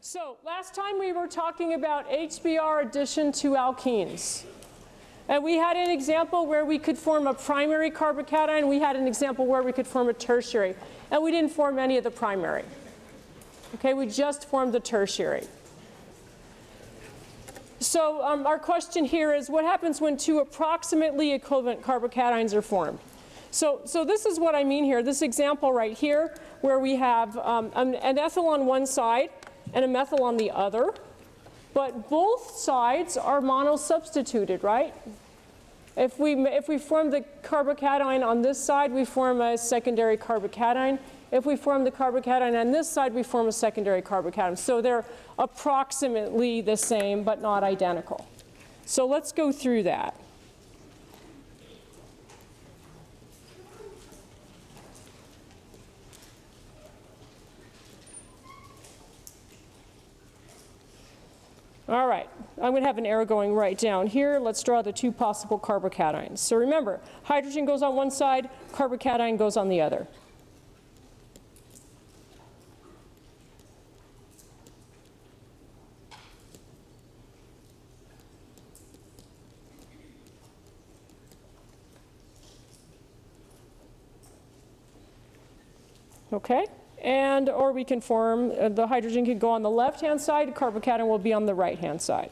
So last time we were talking about HBr addition to alkenes. And we had an example where we could form a primary carbocation. We had an example where we could form a tertiary. And we didn't form any of the primary. Okay, we just formed the tertiary. So our question here is, what happens when two approximately equivalent carbocations are formed? So this is what I mean here. This example right here, where we have an ethyl on one side and a methyl on the other. But both sides are monosubstituted, right? If we form the carbocation on this side, we form a secondary carbocation. If we form the carbocation on this side, we form a secondary carbocation. So they're approximately the same, but not identical. So let's go through that. All right, I'm going to have an arrow going right down here. Let's draw the two possible carbocations. So remember, hydrogen goes on one side, carbocation goes on the other. Okay? And, or we can form, the hydrogen can go on the left-hand side, carbocation will be on the right-hand side.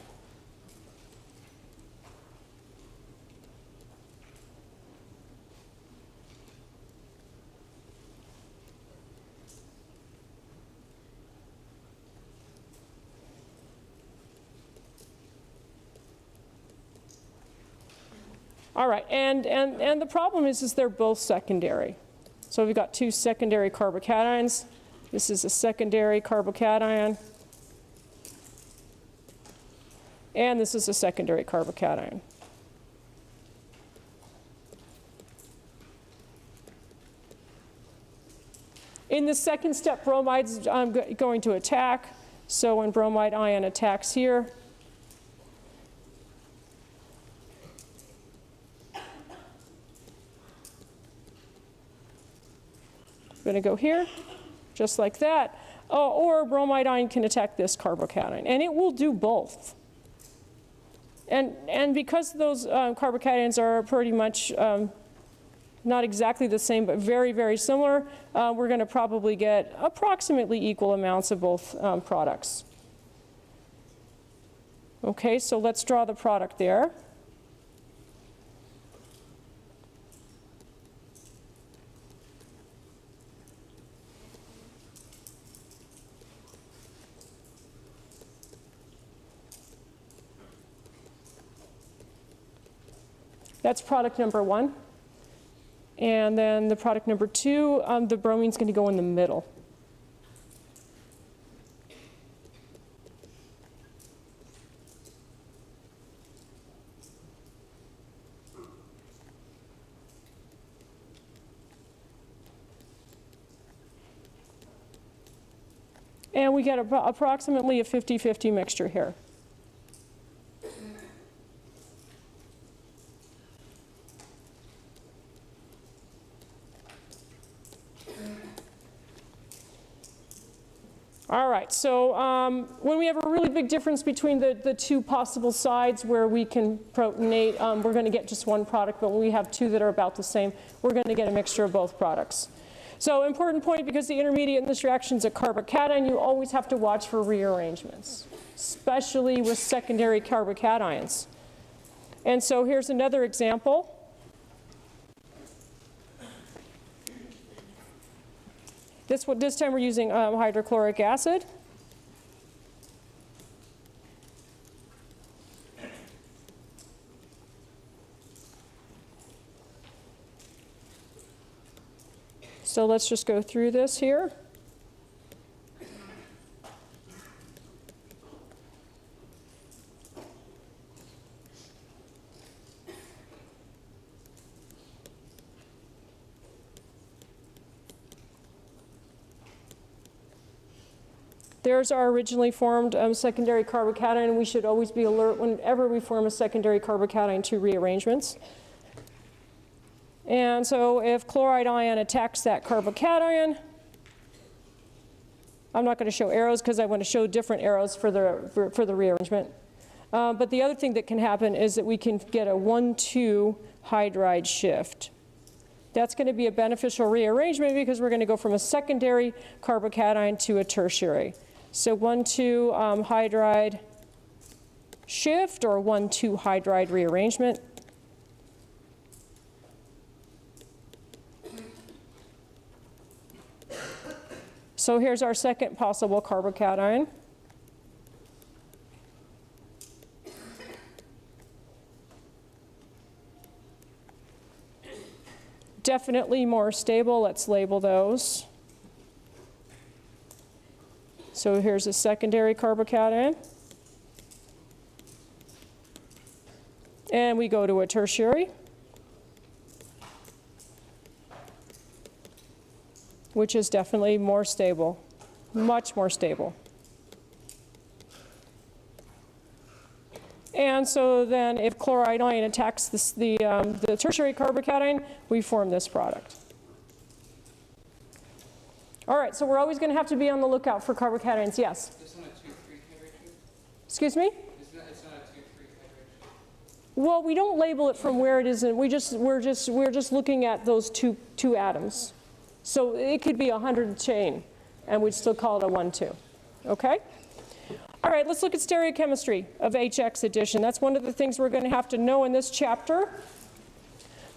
All right, and the problem is they're both secondary. So we've got two secondary carbocations. This is a secondary carbocation. And this is a secondary carbocation. In the second step, bromide's going to attack. So when bromide ion attacks here, going to go here, just like that. Or bromide ion can attack this carbocation, and it will do both. And because those carbocations are pretty much not exactly the same, but very, very similar, we're going to probably get approximately equal amounts of both products. Okay, so let's draw the product there. That's product number one. And then the product number two, the bromine's going to go in the middle. And we get approximately a 50-50 mixture here. All right, so when we have a really big difference between the two possible sides where we can protonate, we're going to get just one product, but when we have two that are about the same, we're going to get a mixture of both products. So important point, because the intermediate in this reaction is a carbocation, you always have to watch for rearrangements, especially with secondary carbocations. And so here's another example. This time we're using hydrochloric acid. So let's just go through this here. There's our originally formed secondary carbocation, and we should always be alert whenever we form a secondary carbocation to rearrangements. And so if chloride ion attacks that carbocation, I'm not going to show arrows because I want to show different arrows for the rearrangement. But the other thing that can happen is that we can get a 1,2 hydride shift. That's going to be a beneficial rearrangement because we're going to go from a secondary carbocation to a tertiary. So 1,2 hydride shift or 1,2 hydride rearrangement. So here's our second possible carbocation. Definitely more stable. Let's label those. So here's a secondary carbocation. And we go to a tertiary, which is definitely more stable, much more stable. And so then if chloride ion attacks the tertiary carbocation, we form this product. All right, so we're always going to have to be on the lookout for carbocations. Yes? It's not a 2,3 hydration? Excuse me? It's not a 2,3 hydration? Well, we don't label it from where it is, and we're just looking at those two atoms. So it could be 100 chain, and we'd still call it a 1,2. Okay? All right, let's look at stereochemistry of HX addition. That's one of the things we're going to have to know in this chapter.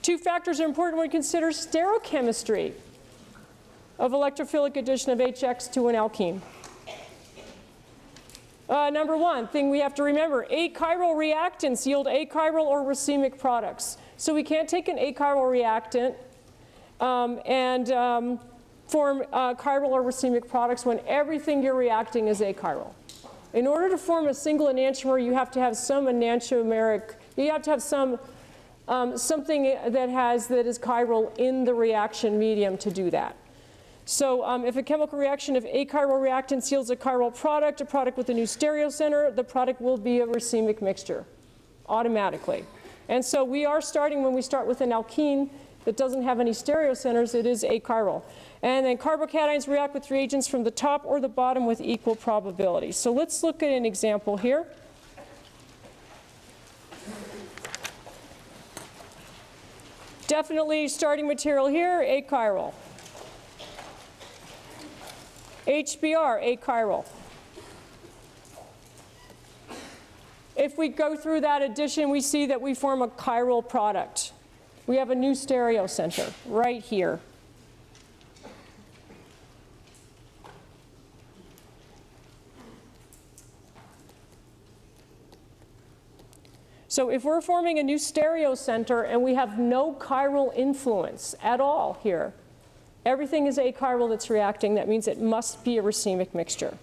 Two factors are important when we consider stereochemistry of electrophilic addition of HX to an alkene. Number one thing we have to remember, achiral reactants yield achiral or racemic products. So we can't take an achiral reactant and form chiral or racemic products when everything you're reacting is achiral. In order to form a single enantiomer, you have to have some enantiomeric, you have to have some something that is chiral in the reaction medium to do that. So if a chemical reaction of achiral reactants yields a chiral product, a product with a new stereocenter, the product will be a racemic mixture automatically. And so we are starting, when we start with an alkene that doesn't have any stereocenters, it is achiral. And then carbocations react with reagents from the top or the bottom with equal probability. So let's look at an example here. Definitely starting material here, achiral. HBr, achiral. If we go through that addition, we see that we form a chiral product. We have a new stereocenter right here. So if we're forming a new stereocenter and we have no chiral influence at all here, everything is achiral that's reacting, that means it must be a racemic mixture.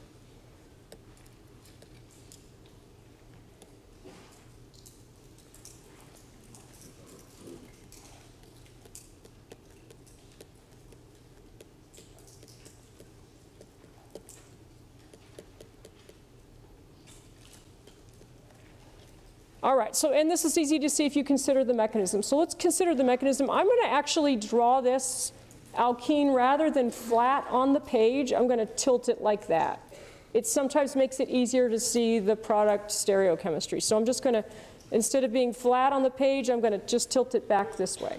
All right, so, and this is easy to see if you consider the mechanism. So let's consider the mechanism. I'm going to actually draw this alkene rather than flat on the page. I'm going to tilt it like that. It sometimes makes it easier to see the product stereochemistry. So I'm just going to, instead of being flat on the page, I'm going to just tilt it back this way.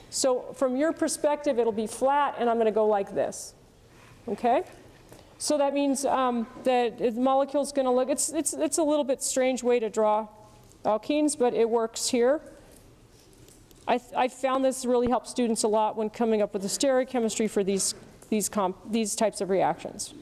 So from your perspective, it'll be flat, and I'm going to go like this. Okay? So that means that the molecule's going to look, it's a little bit strange way to draw alkenes, but it works here. I found this really helps students a lot when coming up with the stereochemistry for these types of reactions.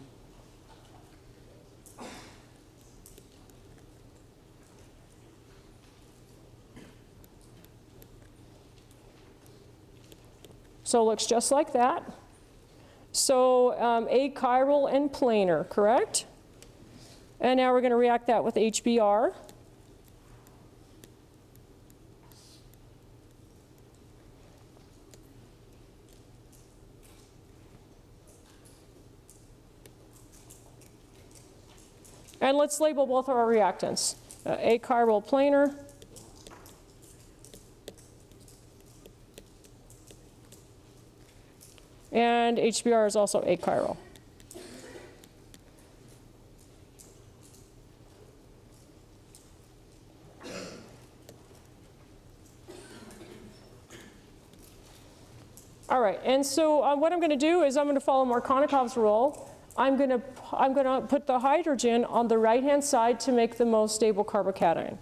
So it looks just like that. So achiral and planar, correct? And now we're going to react that with HBr. And let's label both of our reactants. Achiral planar. And HBr is also achiral. All right, and so what I'm going to do is I'm going to follow Markovnikov's rule. I'm going to put the hydrogen on the right-hand side to make the most stable carbocation.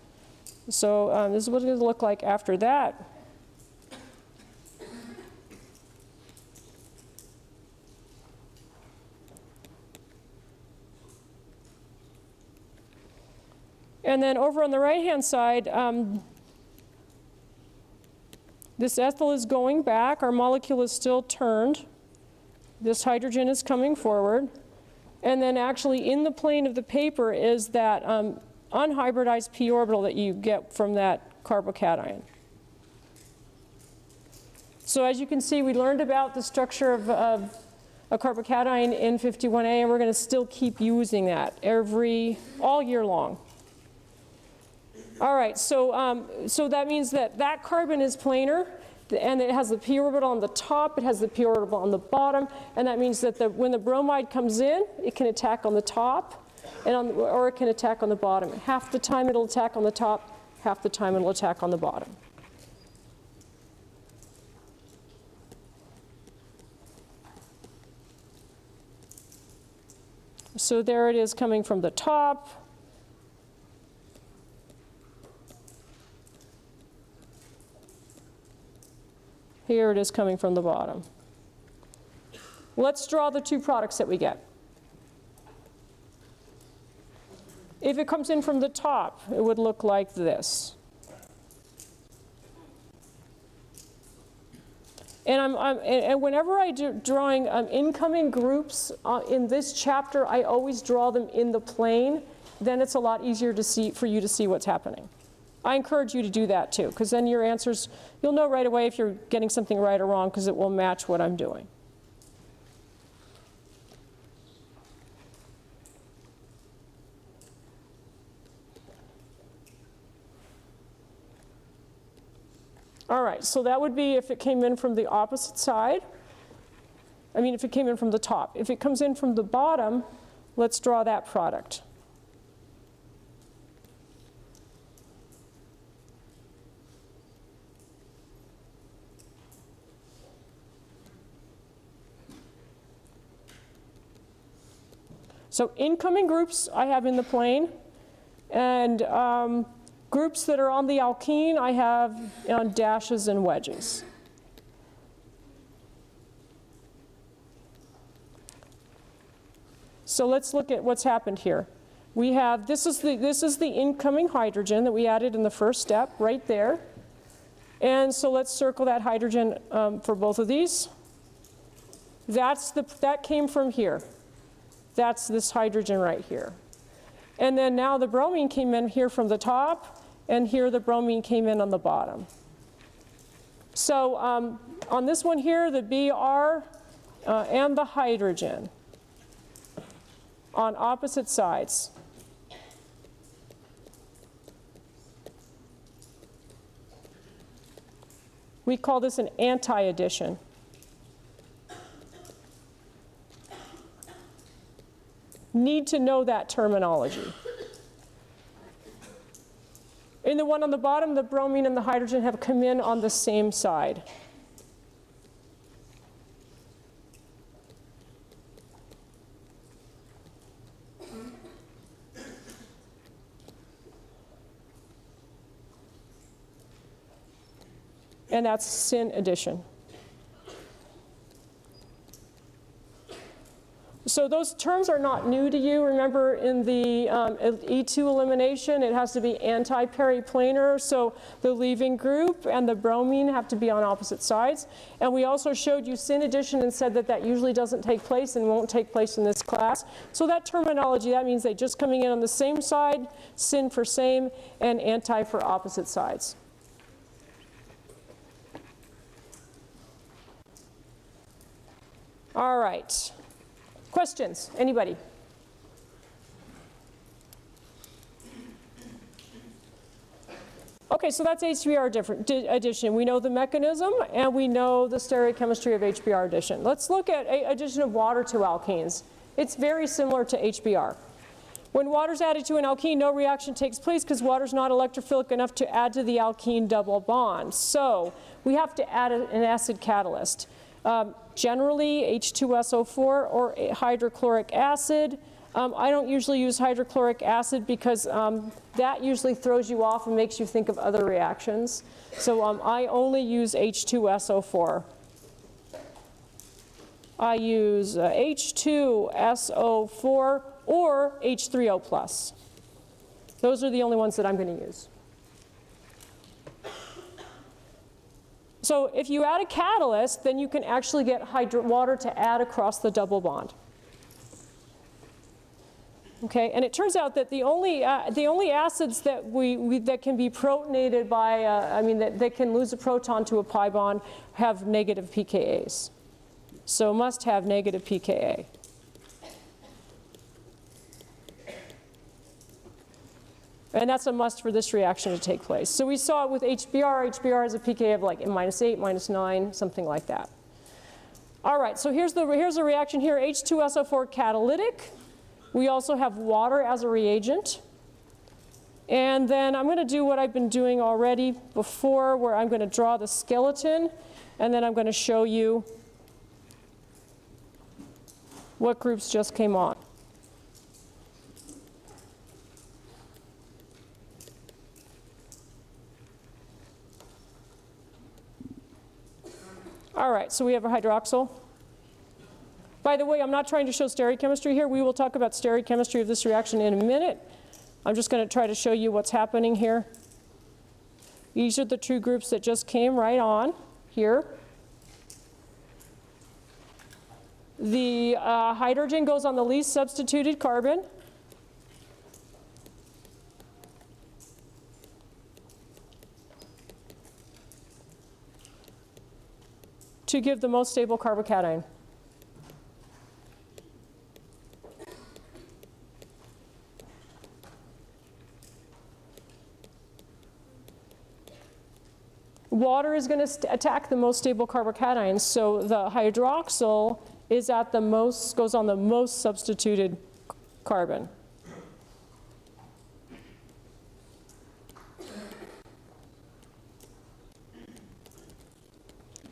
So this is what it's going to look like after that. And then over on the right-hand side, this ethyl is going back. Our molecule is still turned. This hydrogen is coming forward. And then actually in the plane of the paper is that unhybridized p orbital that you get from that carbocation. So as you can see, we learned about the structure of a carbocation in 51A, and we're going to still keep using that all year long. All right, so that means that that carbon is planar, and it has the p orbital on the top, it has the p orbital on the bottom, and that means that when the bromide comes in, it can attack on the top, or it can attack on the bottom. Half the time it'll attack on the top, half the time it'll attack on the bottom. So there it is coming from the top. Here it is coming from the bottom. Let's draw the two products that we get. If it comes in from the top, it would look like this. And whenever I do drawing incoming groups in this chapter, I always draw them in the plane. Then it's a lot easier to see, for you to see what's happening. I encourage you to do that too, because then your answers, you'll know right away if you're getting something right or wrong, because it will match what I'm doing. All right, so that would be if it came in from the opposite side. I mean, if it came in from the top. If it comes in from the bottom, let's draw that product. So incoming groups I have in the plane, and groups that are on the alkene I have on dashes and wedges. So let's look at what's happened here. We have, this is the incoming hydrogen that we added in the first step right there. And so let's circle that hydrogen for both of these. That came from here. That's this hydrogen right here. And then now the bromine came in here from the top, and here the bromine came in on the bottom. So on this one here, the Br and the hydrogen on opposite sides. We call this an anti-addition. Need to know that terminology. In the one on the bottom, the bromine and the hydrogen have come in on the same side. And that's syn addition. So those terms are not new to you. Remember in the E2 elimination, it has to be anti-periplanar. So the leaving group and the bromine have to be on opposite sides. And we also showed you syn addition and said that that usually doesn't take place and won't take place in this class. So that terminology, that means they just coming in on the same side, syn for same, and anti for opposite sides. All right. Questions? Anybody? Okay, so that's HBr addition. We know the mechanism, and we know the stereochemistry of HBr addition. Let's look at addition of water to alkenes. It's very similar to HBr. When water is added to an alkene, no reaction takes place because water is not electrophilic enough to add to the alkene double bond. So we have to add an acid catalyst. Generally, H2SO4 or hydrochloric acid. I don't usually use hydrochloric acid because that usually throws you off and makes you think of other reactions. So I only use H2SO4. I use H2SO4 or H3O+. Those are the only ones that I'm going to use. So if you add a catalyst, then you can actually get water to add across the double bond. Okay, and it turns out that the only acids that that can be protonated by, that can lose a proton to a pi bond have negative pKa's. So must have negative pKa. And that's a must for this reaction to take place. So we saw it with HBr. HBr has a pKa of like -8, -9, something like that. All right, so here's a reaction here, H2SO4 catalytic. We also have water as a reagent. And then I'm going to do what I've been doing already before, where I'm going to draw the skeleton, and then I'm going to show you what groups just came on. All right, so we have a hydroxyl. By the way, I'm not trying to show stereochemistry here. We will talk about stereochemistry of this reaction in a minute. I'm just going to try to show you what's happening here. These are the two groups that just came right on here. The hydrogen goes on the least substituted carbon. To give the most stable carbocation. Water is going to attack the most stable carbocations, so the hydroxyl is at the most, goes on the most substituted carbon.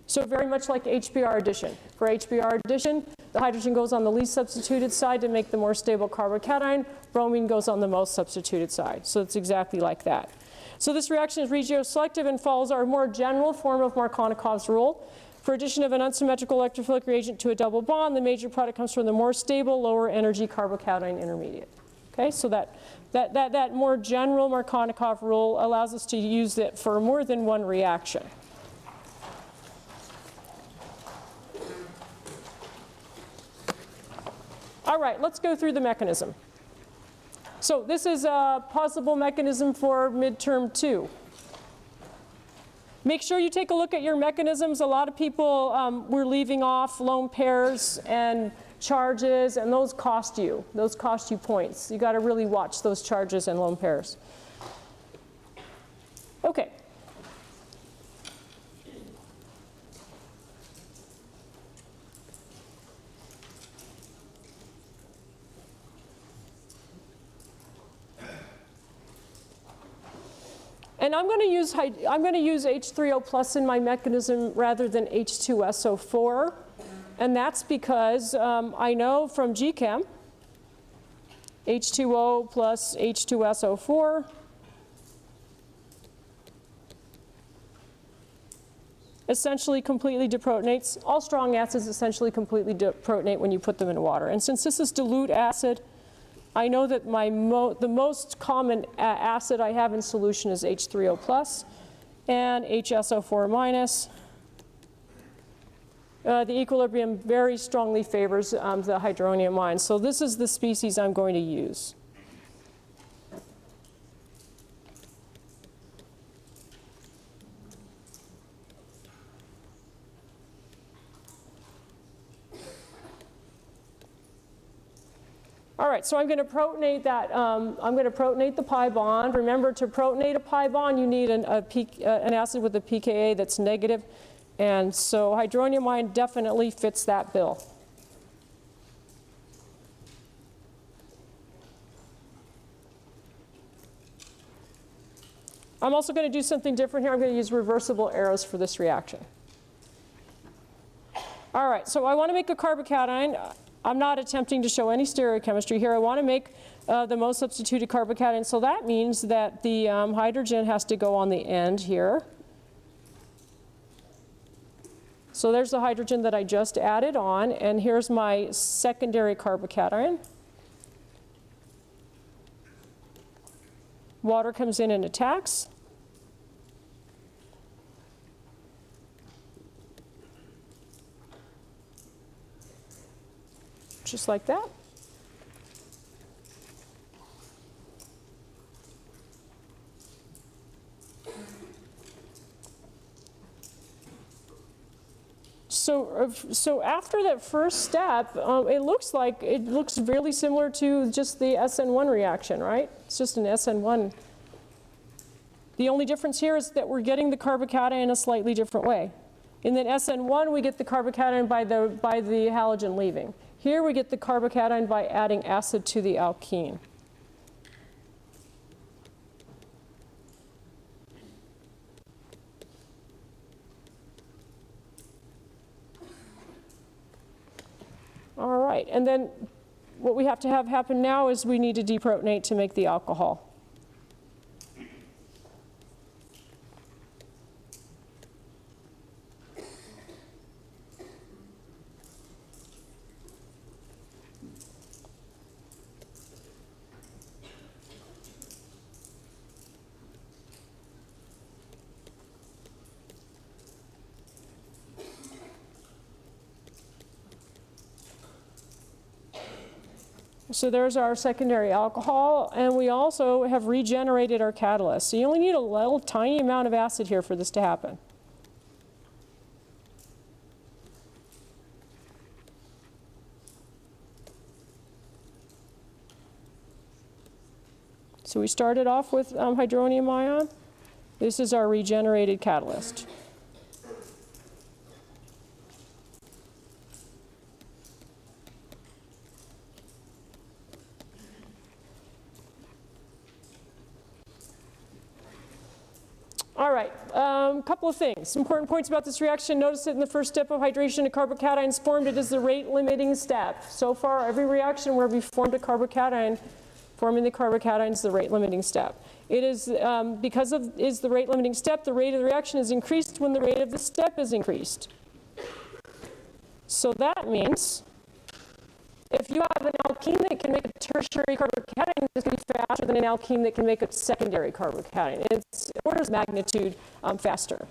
So very much like HBr addition. For HBr addition, the hydrogen goes on the least substituted side to make the more stable carbocation. Bromine goes on the most substituted side. So it's exactly like that. So this reaction is regioselective and follows our more general form of Markovnikov's rule. For addition of an unsymmetrical electrophilic reagent to a double bond, the major product comes from the more stable, lower energy carbocation intermediate. Okay, so that more general Markovnikov rule allows us to use it for more than one reaction. All right, let's go through the mechanism. So this is a possible mechanism for midterm 2. Make sure you take a look at your mechanisms. A lot of people were leaving off lone pairs and charges, and those cost you. Those cost you points. You got to really watch those charges and lone pairs. Okay. And I'm going to use H3O+ in my mechanism rather than H2SO4. And that's because I know from GChem, H2O plus H2SO4 essentially completely deprotonates. All strong acids essentially completely deprotonate when you put them in water. And since this is dilute acid, I know that the most common acid I have in solution is H3O+ and HSO4-. The equilibrium very strongly favors the hydronium ion. So this is the species I'm going to use. All right, so I'm going to protonate that. I'm going to protonate the pi bond. Remember, to protonate a pi bond, you need an acid with a pKa that's negative. And so hydronium ion definitely fits that bill. I'm also going to do something different here. I'm going to use reversible arrows for this reaction. All right, so I want to make a carbocation. I'm not attempting to show any stereochemistry here. I want to make the most substituted carbocation. So that means that the hydrogen has to go on the end here. So there's the hydrogen that I just added on, and here's my secondary carbocation. Water comes in and attacks. Just like that. So after that first step, it looks really similar to just the SN1 reaction, right? It's just an SN1. The only difference here is that we're getting the carbocation in a slightly different way. In the SN1, we get the carbocation by the halogen leaving. Here we get the carbocation by adding acid to the alkene. All right, and then what we have to have happen now is we need to deprotonate to make the alcohol. So there's our secondary alcohol, and we also have regenerated our catalyst. So you only need a little tiny amount of acid here for this to happen. So we started off with hydronium ion. This is our regenerated catalyst. All right, couple of things. Important points about this reaction. Notice that in the first step of hydration, a carbocation is formed. It is the rate-limiting step. So far, every reaction where we formed a carbocation, forming the carbocation is the rate-limiting step. It is, because of is the rate-limiting step, the rate of the reaction is increased when the rate of the step is increased. So that means if you have an alkene that can make a tertiary carbocation, it's going to be faster than an alkene that can make a secondary carbocation. It's orders of magnitude faster.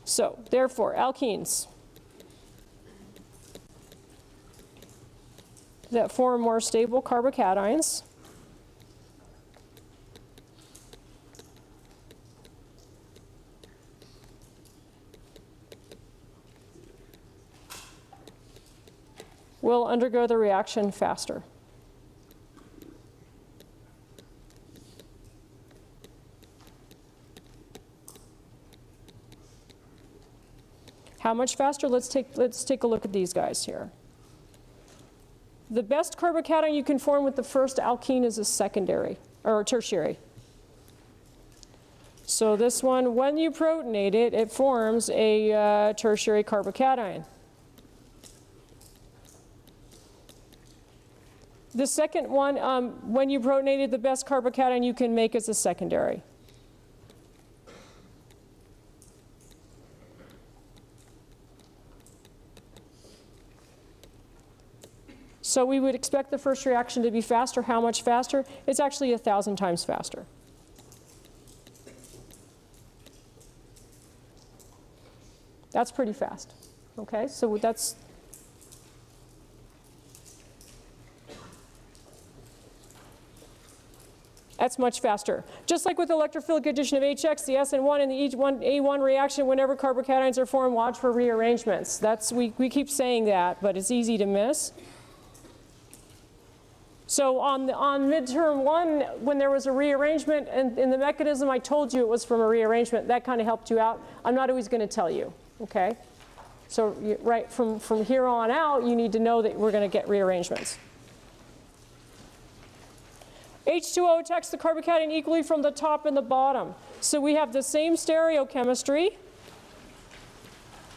So, therefore, alkenes that form more stable carbocations will undergo the reaction faster. How much faster? Let's take a look at these guys here. The best carbocation you can form with the first alkene is a secondary, or a tertiary. So this one, when you protonate it, it forms a tertiary carbocation. The second one, when you protonated, the best carbocation you can make is a secondary. So we would expect the first reaction to be faster. How much faster? It's actually 1,000 times faster. That's pretty fast. Okay, so that's much faster. Just like with electrophilic addition of HX, the SN1 and the A1 reaction, whenever carbocations are formed, watch for rearrangements. We keep saying that, but it's easy to miss. So on midterm 1, when there was a rearrangement, and in the mechanism I told you it was from a rearrangement, that kind of helped you out. I'm not always going to tell you, okay? So right from here on out, you need to know that we're going to get rearrangements. H2O attacks the carbocation equally from the top and the bottom. So we have the same stereochemistry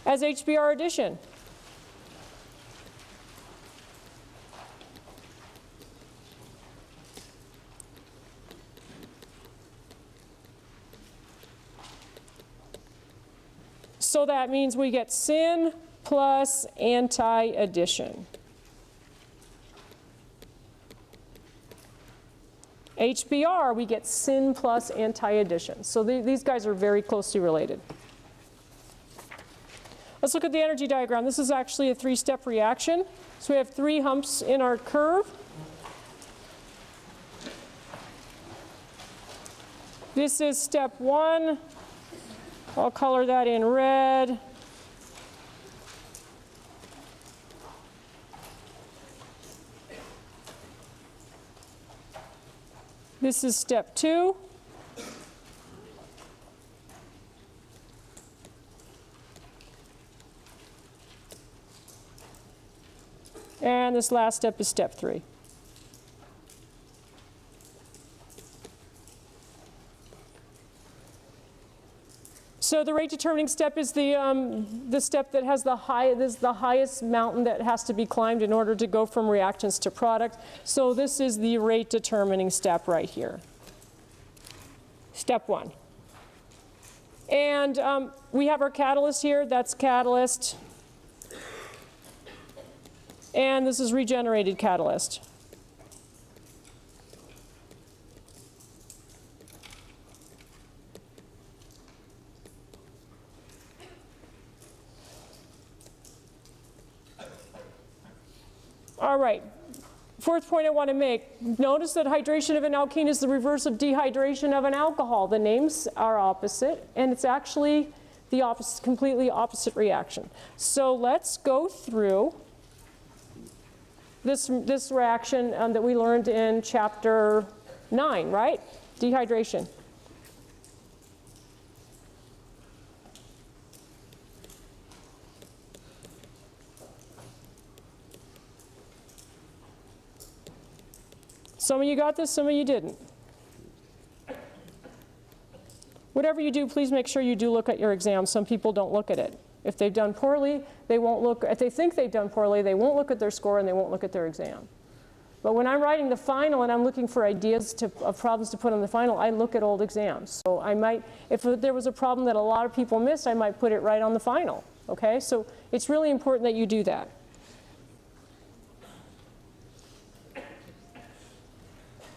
as HBr addition. So that means we get syn plus anti-addition. HBr, we get syn plus anti-addition. So these guys are very closely related. Let's look at the energy diagram. This is actually a 3-step reaction. So we have 3 humps in our curve. This is step 1. I'll color that in red. This is step 2. And this last step is step 3. So the rate determining step is the step that has the highest mountain that has to be climbed in order to go from reactants to product. So this is the rate determining step right here. Step 1. And we have our catalyst here. That's catalyst. And this is regenerated catalyst. All right, fourth point I want to make. Notice that hydration of an alkene is the reverse of dehydration of an alcohol. The names are opposite, and it's actually the opposite, completely opposite reaction. So let's go through this reaction that we learned in chapter 9, right? Dehydration. Some of you got this, some of you didn't. Whatever you do, please make sure you do look at your exam. Some people don't look at it. If they've done poorly, they won't look. If they think they've done poorly, they won't look at their score and they won't look at their exam. But when I'm writing the final and I'm looking for ideas of problems to put on the final, I look at old exams. So I might, if there was a problem that a lot of people missed, I might put it right on the final. Okay? So it's really important that you do that.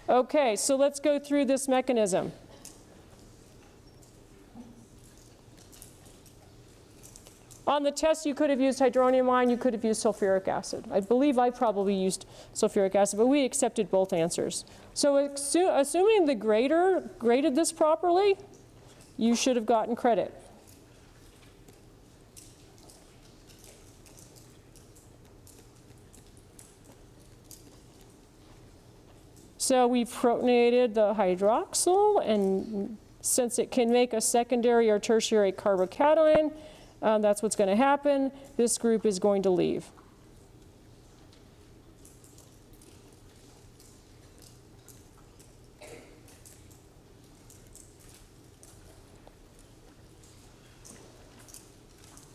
Okay, so let's go through this mechanism. On the test, you could have used hydronium ion, you could have used sulfuric acid. I believe I probably used sulfuric acid, but we accepted both answers. So assuming the grader graded this properly, you should have gotten credit. So we've protonated the hydroxyl, and since it can make a secondary or tertiary carbocation, that's what's going to happen. This group is going to leave.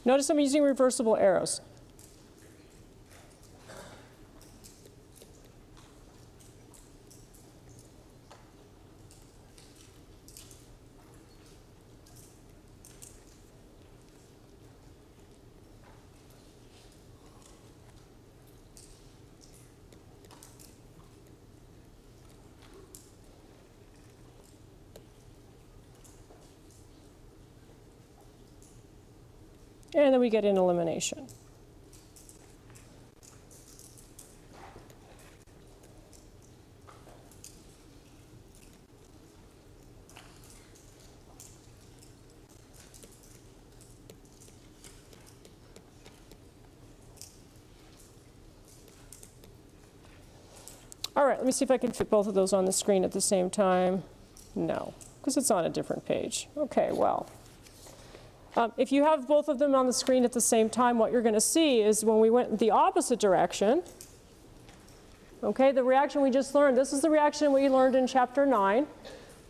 Notice I'm using reversible arrows. And then we get an elimination. All right, let me see if I can fit both of those on the screen at the same time. No, because it's on a different page. Okay, well. If you have both of them on the screen at the same time, what you're going to see is when we went in the opposite direction, Okay, the reaction we just learned, this is the reaction we learned in chapter 9.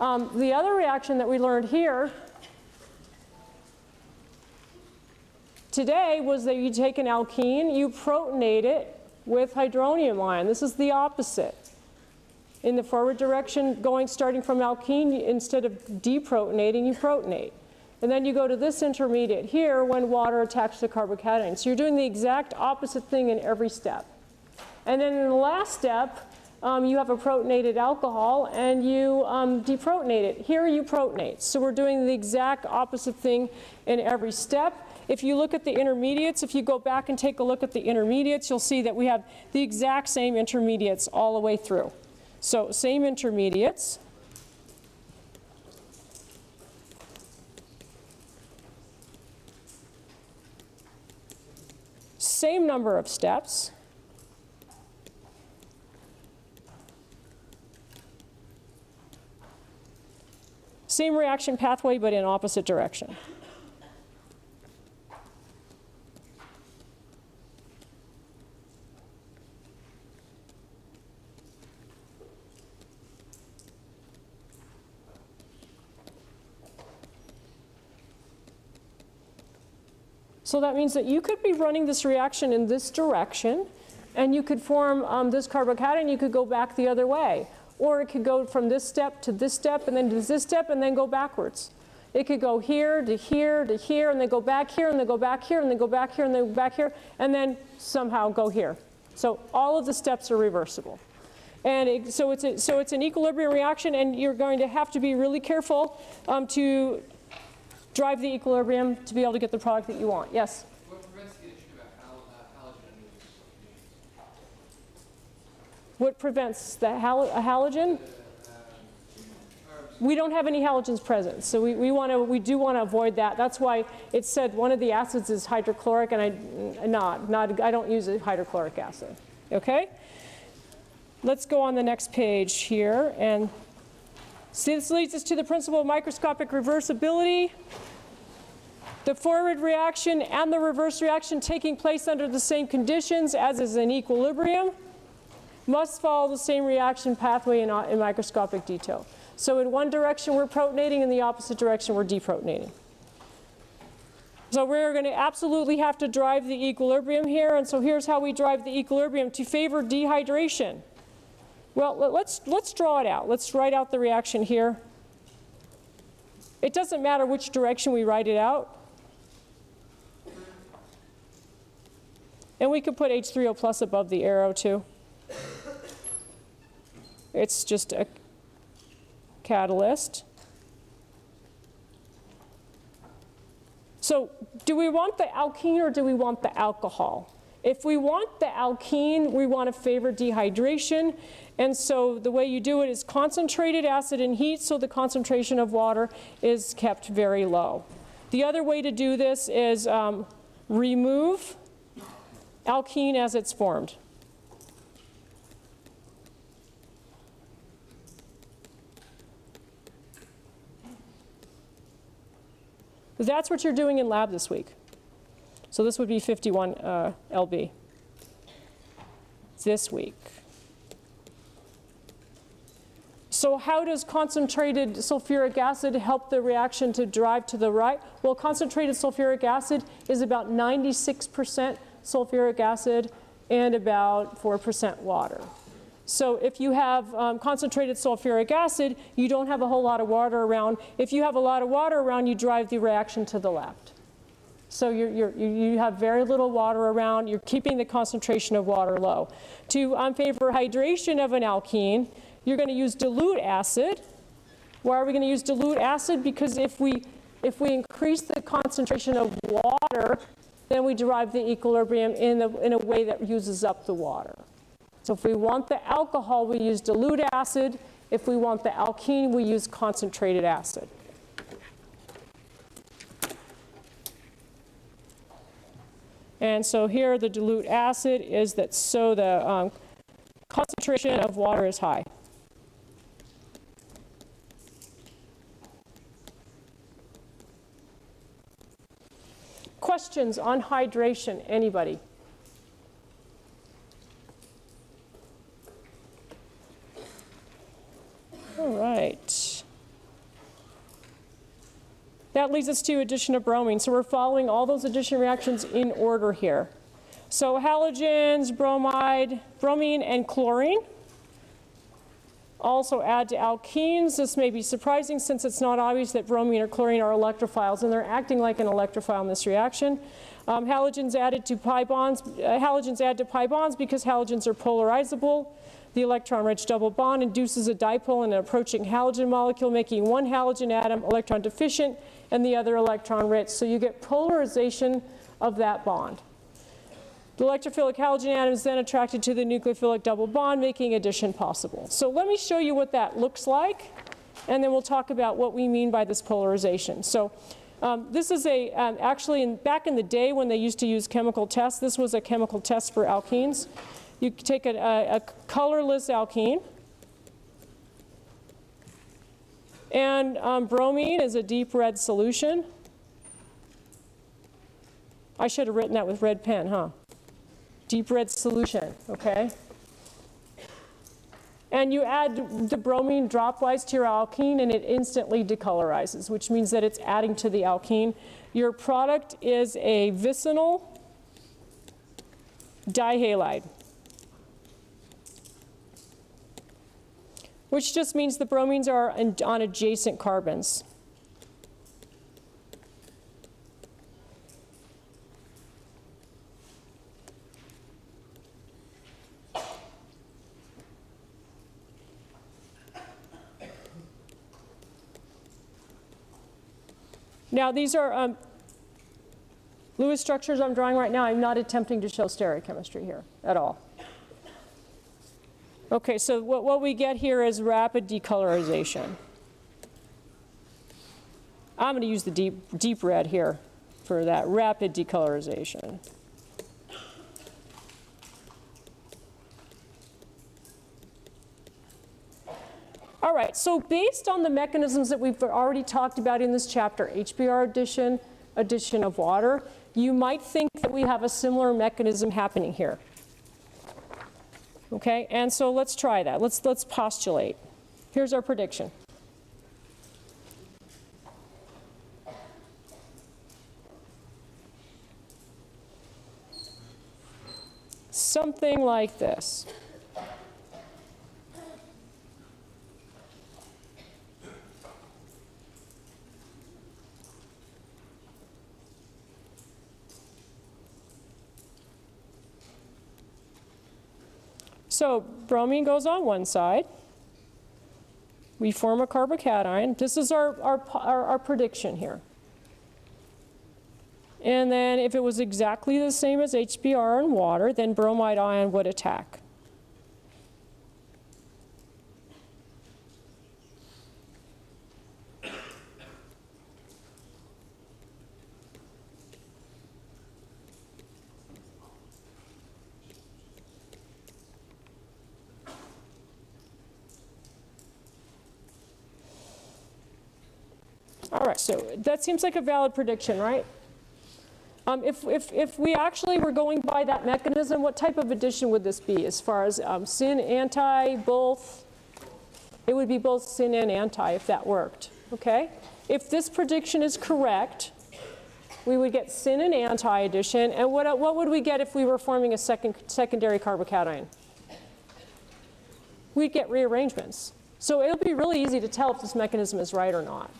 The other reaction that we learned here today was that you take an alkene, you protonate it with hydronium ion. This is the opposite. In the forward direction, starting from alkene, instead of deprotonating, you protonate. And then you go to this intermediate here when water attached to carbocation. So you're doing the exact opposite thing in every step. And then in the last step, you have a protonated alcohol and you deprotonate it. Here you protonate. So we're doing the exact opposite thing in every step. If you look at the intermediates, if you go back and take a look at the intermediates, you'll see that we have the exact same intermediates all the way through. So same intermediates. Same number of steps. Same reaction pathway, but in opposite direction. So that means that you could be running this reaction in this direction, and you could form this carbocation, you could go back the other way. Or it could go from this step to this step, and then to this step, and then go backwards. It could go here to here to here, and then go back here, and then go back here, and then go back here, and then go back here, and then somehow go here. So all of the steps are reversible. And so it's an equilibrium reaction, and you're going to have to be really careful to drive the equilibrium to be able to get the product that you want. Yes? What prevents the issue about halogen use? What prevents the halogen? We don't have any halogens present, so we do want to avoid that. That's why it said one of the acids is hydrochloric, and I don't use a hydrochloric acid. Okay? Let's go on the next page here, and see, this leads us to the principle of microscopic reversibility. The forward reaction and the reverse reaction taking place under the same conditions as is in equilibrium must follow the same reaction pathway in microscopic detail. So in one direction we're protonating, in the opposite direction we're deprotonating. So we're going to absolutely have to drive the equilibrium here, and so here's how we drive the equilibrium to favor dehydration. Well, let's draw it out. Let's write out the reaction here. It doesn't matter which direction we write it out. And we could put H3O plus above the arrow too. It's just a catalyst. So do we want the alkene or do we want the alcohol? If we want the alkene, we want to favor dehydration. And so the way you do it is concentrated acid and heat, so the concentration of water is kept very low. The other way to do this is remove alkene as it's formed. That's what you're doing in lab this week. So this would be 51 lb this week. So how does concentrated sulfuric acid help the reaction to drive to the right? Well, concentrated sulfuric acid is about 96% sulfuric acid and about 4% water. So if you have concentrated sulfuric acid, you don't have a whole lot of water around. If you have a lot of water around, you drive the reaction to the left. So you have very little water around. You're keeping the concentration of water low. To favor hydration of an alkene, you're going to use dilute acid. Why are we going to use dilute acid? Because if we increase the concentration of water, then we derive the equilibrium in a way that uses up the water. So if we want the alcohol, we use dilute acid. If we want the alkene, we use concentrated acid. And so here the dilute acid is that so the concentration of water is high. Questions on hydration, anybody? That leads us to addition of bromine. So we're following all those addition reactions in order here. So halogens, bromide, bromine, and chlorine. Also add to alkenes. This may be surprising since it's not obvious that bromine or chlorine are electrophiles, and they're acting like an electrophile in this reaction. Halogens added to pi bonds. Halogens add to pi bonds because halogens are polarizable. The electron-rich double bond induces a dipole in an approaching halogen molecule, making one halogen atom electron deficient and the other electron-rich. So you get polarization of that bond. The electrophilic halogen atom is then attracted to the nucleophilic double bond, making addition possible. So let me show you what that looks like, and then we'll talk about what we mean by this polarization. So this is actually back in the day when they used to use chemical tests, this was a chemical test for alkenes. You take a colorless alkene, and bromine is a deep red solution. I should have written that with red pen, huh? Deep red solution, okay? And you add the bromine dropwise to your alkene and it instantly decolorizes, which means that it's adding to the alkene. Your product is a vicinal dihalide, which just means the bromines are on adjacent carbons. Now these are Lewis structures I'm drawing right now. I'm not attempting to show stereochemistry here at all. Okay, so what we get here is rapid decolorization. I'm going to use the deep red here for that rapid decolorization. All right, so based on the mechanisms that we've already talked about in this chapter, HBr addition, addition of water, you might think that we have a similar mechanism happening here. Okay, and so let's try that. Let's postulate. Here's our prediction. Something like this. So bromine goes on one side. We form a carbocation. This is our prediction here. And then if it was exactly the same as HBr and water, then bromide ion would attack. All right, so that seems like a valid prediction, right? If we actually were going by that mechanism, what type of addition would this be as far as syn, anti, both? It would be both syn and anti if that worked, okay? If this prediction is correct, we would get syn and anti addition, and what would we get if we were forming a secondary carbocation? We'd get rearrangements. So it'll be really easy to tell if this mechanism is right or not,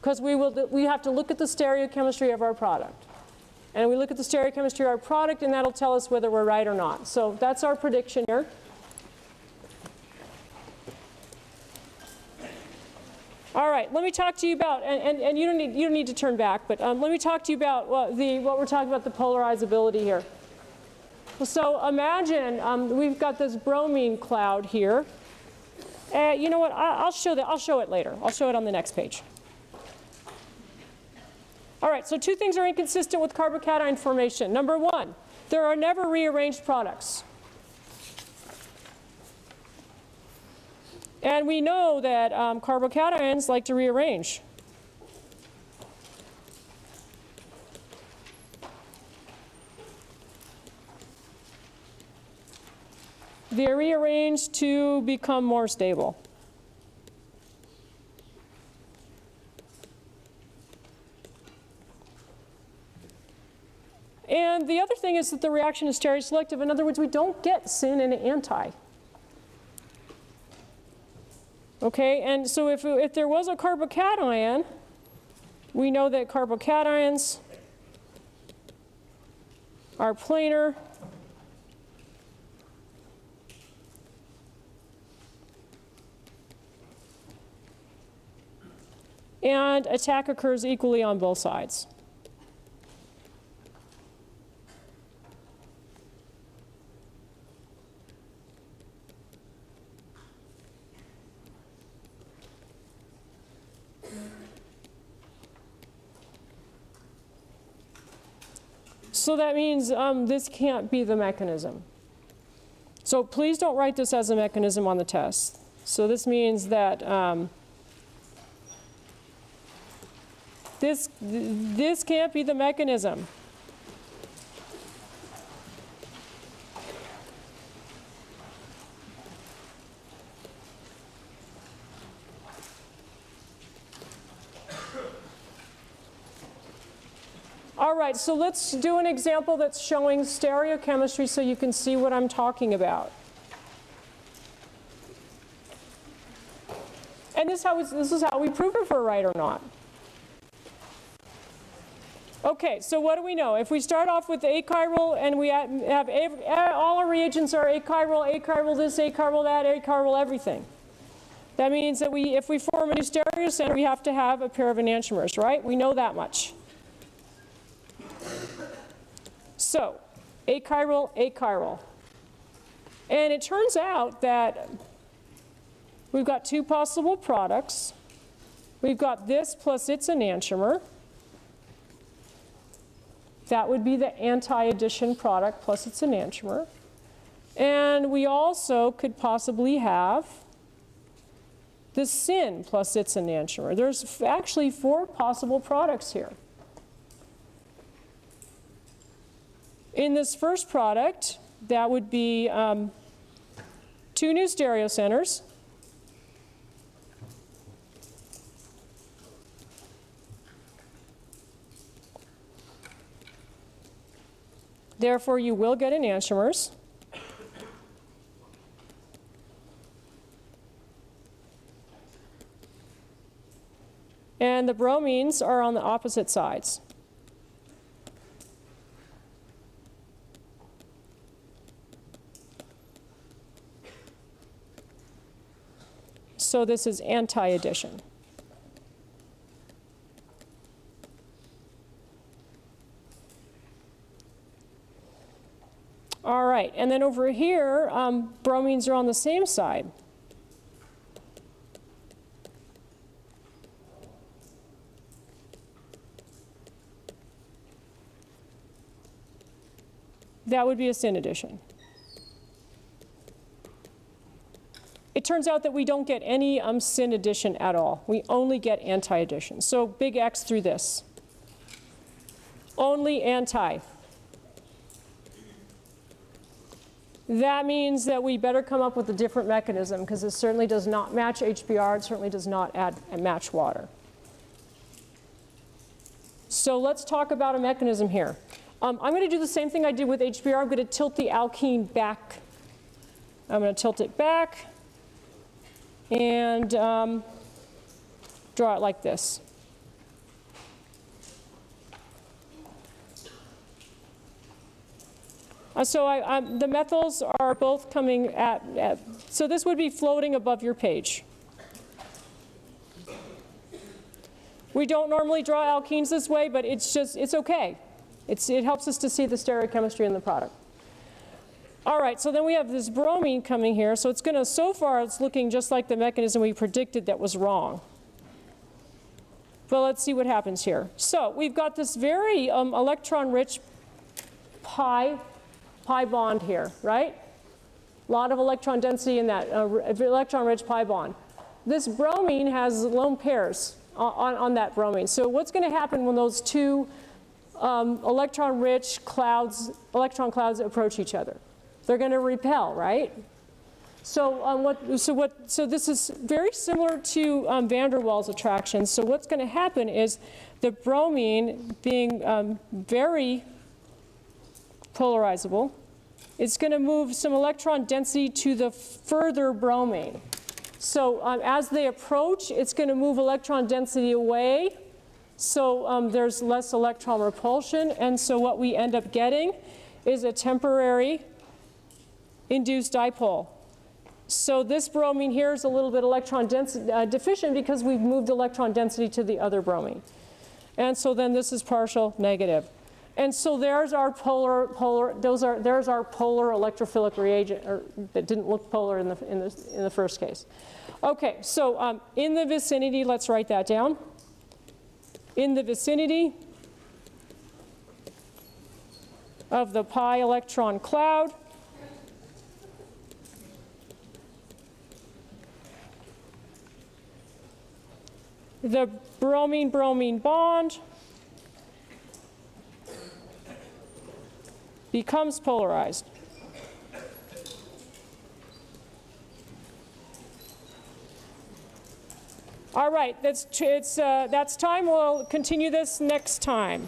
because we have to look at the stereochemistry of our product. And we look at the stereochemistry of our product, and that'll tell us whether we're right or not. So that's our prediction here. All right, let me talk to you about, and you don't need to turn back, but let me talk to you about what we're talking about, the polarizability here. So imagine we've got this bromine cloud here. You know what? I'll show it later. I'll show it on the next page. All right, so two things are inconsistent with carbocation formation. Number one, there are never rearranged products. And we know that carbocations like to rearrange. They're rearranged to become more stable. And the other thing is that the reaction is stereoselective. In other words, we don't get syn and anti. Okay, and so if there was a carbocation, we know that carbocations are planar. And attack occurs equally on both sides. So that means this can't be the mechanism. So please don't write this as a mechanism on the test. So this means that this can't be the mechanism. All right, so let's do an example that's showing stereochemistry so you can see what I'm talking about. And this is how we prove if we're right or not. Okay, so what do we know? If we start off with achiral and we have all our reagents are achiral this, achiral that, achiral everything. That means that if we form a new stereocenter, we have to have a pair of enantiomers, right? We know that much. So, achiral, achiral. And it turns out that we've got two possible products. We've got this plus its enantiomer. That would be the anti-addition product plus its enantiomer. And we also could possibly have the syn plus its enantiomer. There's actually 4 possible products here. In this first product, that would be 2 new stereocenters. Therefore, you will get enantiomers. And the bromines are on the opposite sides. So this is anti-addition. All right, and then over here, bromines are on the same side. That would be a syn addition. It turns out that we don't get any syn addition at all. We only get anti-addition. So big X through this. Only anti. That means that we better come up with a different mechanism because it certainly does not match HBr. It certainly does not match water. So let's talk about a mechanism here. I'm going to do the same thing I did with HBr. I'm going to tilt the alkene back. I'm going to tilt it back and draw it like this. So the methyls are both coming so this would be floating above your page. We don't normally draw alkenes this way, but it's okay. It helps us to see the stereochemistry in the product. All right, so then we have this bromine coming here. So it's going to, so far it's looking just like the mechanism we predicted that was wrong. But let's see what happens here. So we've got this very electron-rich pi bond here, right? A lot of electron density in that electron-rich pi bond. This bromine has lone pairs on that bromine. So what's going to happen when those two electron-rich electron clouds approach each other? They're going to repel, right? So this is very similar to van der Waals attraction. So what's going to happen is the bromine being very polarizable. It's going to move some electron density to the further bromine. So as they approach, it's going to move electron density away. So there's less electron repulsion. And so what we end up getting is a temporary induced dipole. So this bromine here is a little bit electron density deficient because we've moved electron density to the other bromine. And so then this is partial negative. And so there's our there's our polar electrophilic reagent, or that didn't look polar in the first case. Okay, so in the vicinity, let's write that down. In the vicinity of the pi electron cloud, the bromine-bromine bond becomes polarized. All right, that's time. We'll continue this next time.